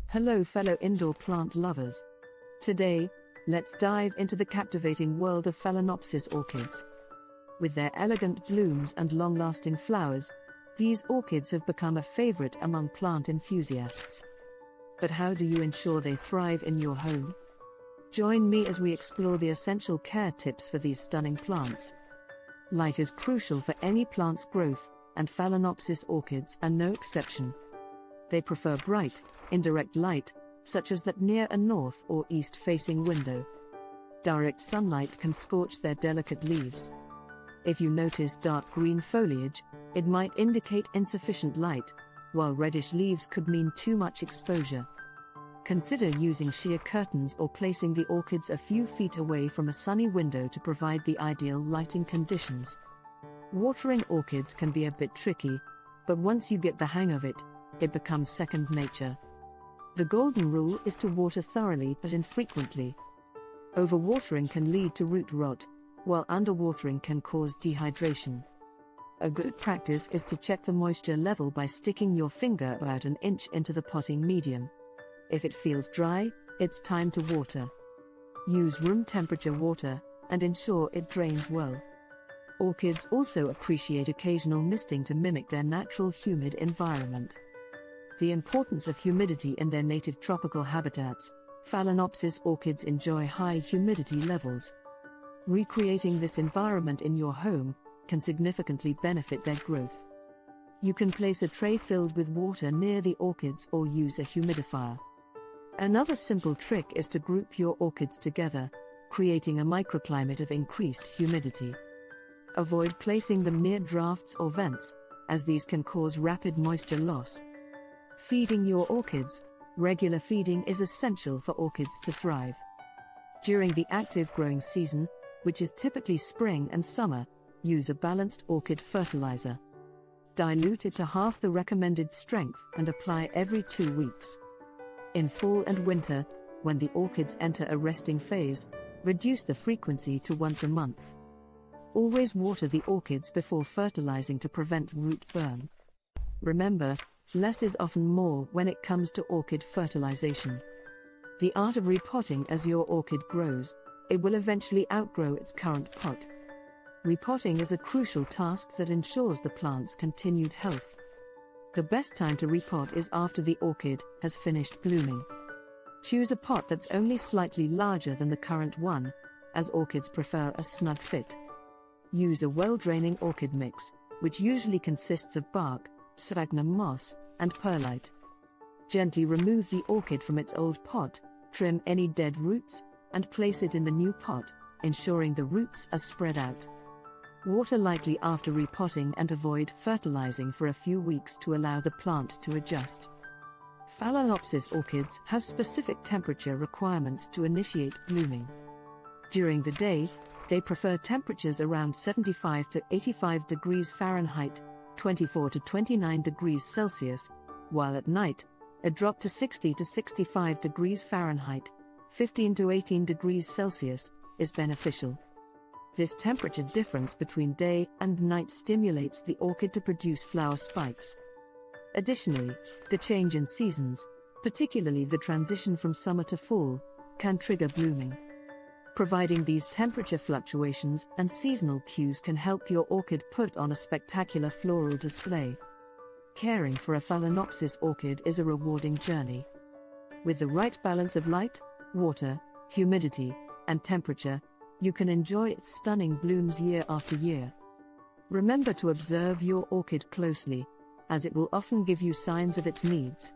Hello fellow indoor plant lovers. Today, let's dive into the captivating world of Phalaenopsis orchids. With their elegant blooms and long-lasting flowers, these orchids have become a favorite among plant enthusiasts. But how do you ensure they thrive in your home? Join me as we explore the essential care tips for these stunning plants. Light is crucial for any plant's growth, and Phalaenopsis orchids are no exception. They prefer bright, indirect light, such as that near a north or east-facing window. Direct sunlight can scorch their delicate leaves. If you notice dark green foliage, it might indicate insufficient light, while reddish leaves could mean too much exposure. Consider using sheer curtains or placing the orchids a few feet away from a sunny window to provide the ideal lighting conditions. Watering orchids can be a bit tricky, but once you get the hang of it, it becomes second nature. The golden rule is to water thoroughly but infrequently. Overwatering can lead to root rot, while underwatering can cause dehydration. A good practice is to check the moisture level by sticking your finger about an inch into the potting medium. If it feels dry, it's time to water. Use room temperature water, and ensure it drains well. Orchids also appreciate occasional misting to mimic their natural humid environment. The importance of humidity in their native tropical habitats, Phalaenopsis orchids enjoy high humidity levels. Recreating this environment in your home can significantly benefit their growth. You can place a tray filled with water near the orchids or use a humidifier. Another simple trick is to group your orchids together, creating a microclimate of increased humidity. Avoid placing them near drafts or vents, as these can cause rapid moisture loss. Feeding your orchids. Regular feeding is essential for orchids to thrive. During the active growing season, which is typically spring and summer, use a balanced orchid fertilizer. Dilute it to half the recommended strength and apply every 2 weeks. In fall and winter, when the orchids enter a resting phase, reduce the frequency to once a month. Always water the orchids before fertilizing to prevent root burn. Remember, less is often more when it comes to orchid fertilization. The art of repotting. As your orchid grows, it will eventually outgrow its current pot. Repotting is a crucial task that ensures the plant's continued health. The best time to repot is after the orchid has finished blooming. Choose a pot that's only slightly larger than the current one, as orchids prefer a snug fit. Use a well-draining orchid mix, which usually consists of bark, sphagnum moss, and perlite. Gently remove the orchid from its old pot, trim any dead roots, and place it in the new pot, ensuring the roots are spread out. Water lightly after repotting and avoid fertilizing for a few weeks to allow the plant to adjust. Phalaenopsis orchids have specific temperature requirements to initiate blooming. During the day, they prefer temperatures around 75 to 85 degrees Fahrenheit, 24 to 29 degrees Celsius, while at night, a drop to 60 to 65 degrees Fahrenheit, 15 to 18 degrees Celsius, is beneficial. This temperature difference between day and night stimulates the orchid to produce flower spikes. Additionally, the change in seasons, particularly the transition from summer to fall, can trigger blooming. Providing these temperature fluctuations and seasonal cues can help your orchid put on a spectacular floral display. Caring for a Phalaenopsis orchid is a rewarding journey. With the right balance of light, water, humidity, and temperature, you can enjoy its stunning blooms year after year. Remember to observe your orchid closely, as it will often give you signs of its needs.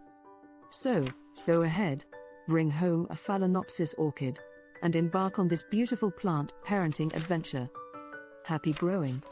So, go ahead, bring home a Phalaenopsis orchid, and embark on this beautiful plant parenting adventure. Happy growing!